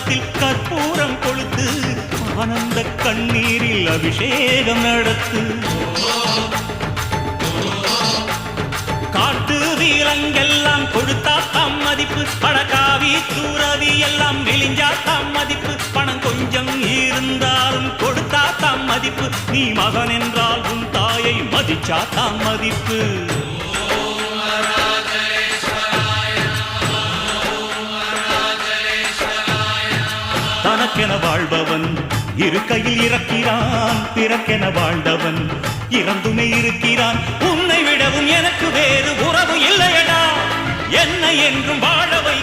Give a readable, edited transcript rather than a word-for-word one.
கழுத்தில் கற்பூரம் கொளுத்து ஆனந்த கண்ணீரில் அபிஷேகம் நடத்து. காட்டு வீரங்கெல்லாம் கொடுத்தா தாம் மதிப்பு, படகாவி தூரவி எல்லாம் விழிஞ்சா தாம் மதிப்பு. பணம் கொஞ்சம் இருந்தாலும் கொடுத்தா தாம் மதிப்பு, நீ மகன் என்றால் உன் தாயை மதிச்சா தாம் மதிப்பு. தனக்கென வாழ்பவன் இருக்கையில் இறக்கிறான், பிறக்கென வாழ்ந்தவன் இறந்துமே இருக்கிறான். உன்னை விடவும் எனக்கு வேறு உறவு இல்லையடா, என்னை என்றும் வாழவை